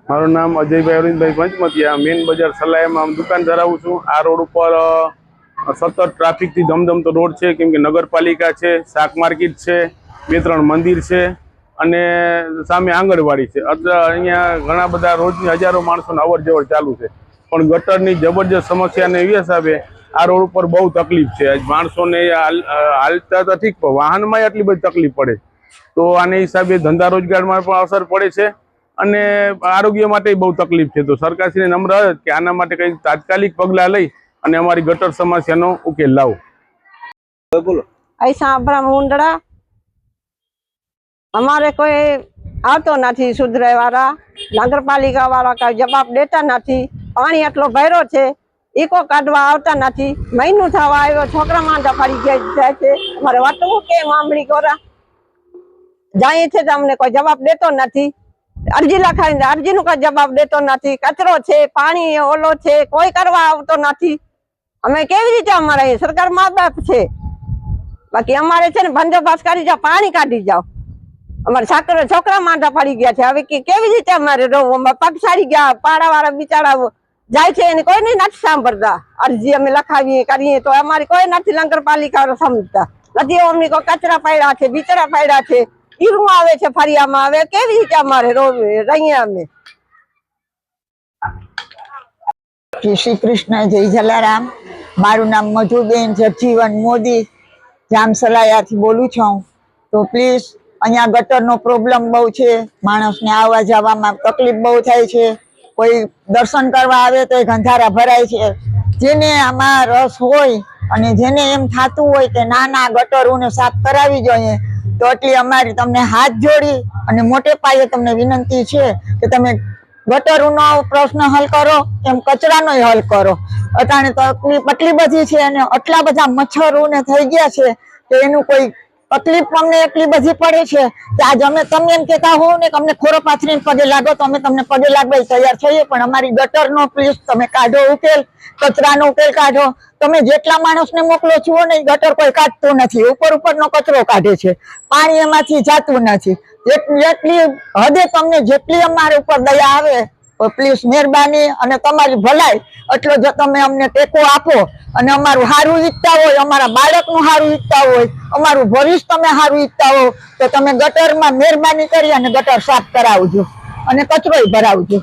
મારું નામ અજયભાઈ અરવિંદભાઈ પંચમતિયા, મેન બજાર સલાઈમાં દુકાન ધરાવું છું। આ રોડ ઉપર સતત ટ્રાફિકથી ધમધમતો રોડ છે, કેમ કે નગરપાલિકા છે, શાક માર્કેટ છે, 2-3 મંદિર છે અને સામે આંગણવાડી છે। અહીંયા ઘણા બધા રોજની હજારો માણસોને અવર જવર ચાલુ છે, પણ ગટરની જબરજસ્ત સમસ્યાને હિસાબે આ રોડ ઉપર બહુ તકલીફ છે। માણસોને હાલતા તો ઠીક, પણ વાહનમાં આટલી બધી તકલીફ પડે, તો આને હિસાબે ધંધા રોજગારમાં પણ અસર પડે છે અને આરોગ્ય માટે બહુ તકલીફ છે। તો સરકારશ્રીને નમ્ર અરજ કે આના માટે કંઈક તાત્કાલિક પગલાં લઈ અને અમારી ગટર સમસ્યાનો ઉકેલ લાવો। बोलो ऐसा अपना मुंडड़ा हमारे कोई આવતો નથી સુધરે વાળા, નગરપાલિકા વાળા કઈ જવાબ દેતા નથી। પાણી એટલો ભર્યો છે, ઈકો કાઢવા આવતા નથી। મહિનું થવા આવ્યો, છોકરા માંદા પડી જાય છે। અમારે વાટવું કે મામડી કોરા જાય છે તો અમને કોઈ જવાબ દેતો નથી। અરજી લખાવીને અરજીનો કોઈ જવાબ દેતો નથી। કચરો છે, પાણી ઓલો છે, કોઈ કરવા આવતો નથી। અમે કેવી રીતે અમારે સરકાર મા બાપ છે, બાકી અમારે છે ને બંદોબસ્ત કરી જાઓ, પાણી કાઢી જાઓ। અમારે છોકરા માંદા પડી ગયા છે, હવે કેવી રીતે અમારે પગ સારી ગયા। પાડા વાળા બિચારા જાય છે એને કોઈ નથી સાંભળતા। અરજી અમે લખાવીએ કરીએ તો અમારી કોઈ નથી નગરપાલિકા સમજતા નથી। અમને કોઈ કચરા પડ્યા છે, બિચારા પડ્યા છે, ઈરું આવે છે ફરિયામાં, હવે કેવી રીતે અમારે રહીએ અમે। श्री कृष्ण, जय जलाराम। मारू नाम मधुबेन जगजीवन मोदी, जाम सलाया थी बोलू छूं। तो प्लीज अहींया गटर नो प्रॉब्लम बहु छे, माणस ने आवा जावामां तकलीफ बहु थाय छे। कोई दर्शन करवा आवे तो गंधारा भराय छे। जेने आमां रस होय अने जेने एम थातुं होय के ना ना गटरोने साफ करावी जोईए, तो એટલી અમારી તમને હાથ જોડી અને મોટે પાયે તમને વિનંતી છે કે તમે ગટરનો પ્રશ્ન હલ કરો, એમ કચરાનો હલ કરો। અટાણે તકલીફ એટલી બધી છે અને આટલા બધા મચ્છરોને થઈ ગયા છે કે એનું કોઈ તકલીફ અમને એટલી બધી પડે છે કે આજ અમે તમે એમ કહેતા હોવ ને કે અમને ખોરો પાથરીને પગે લાગો તો અમે તમને પગે લાગવા તૈયાર થઈએ, પણ અમારી ગટરનો પ્લીઝ તમે કાઢો ઉકેલ, કચરાનો ઉકેલ કાઢો। તમે જેટલા માણસને મોકલો છો ને ગટર કોઈ કાઢતું નથી, ઉપરનો કચરો કાઢે છે, પાણી એમાંથી જાતું નથી। જેટલી હદે તમને જેટલી અમારા ઉપર દયા આવે પ્લીઝ મહેરબાની અને તમારી ભલાઈ એટલો જો તમે અમને ટેકો આપો અને અમારું સારું ઈચ્છતા હોય, અમારા બાળકનું સારું ઈચ્છતા હોય, અમારું ભવિષ્ય તમે સારું ઈચ્છતા હો તો તમે ગટરમાં મહેરબાની કરી અને ગટર સાફ કરાવજો અને કચરોય ભરાવજો।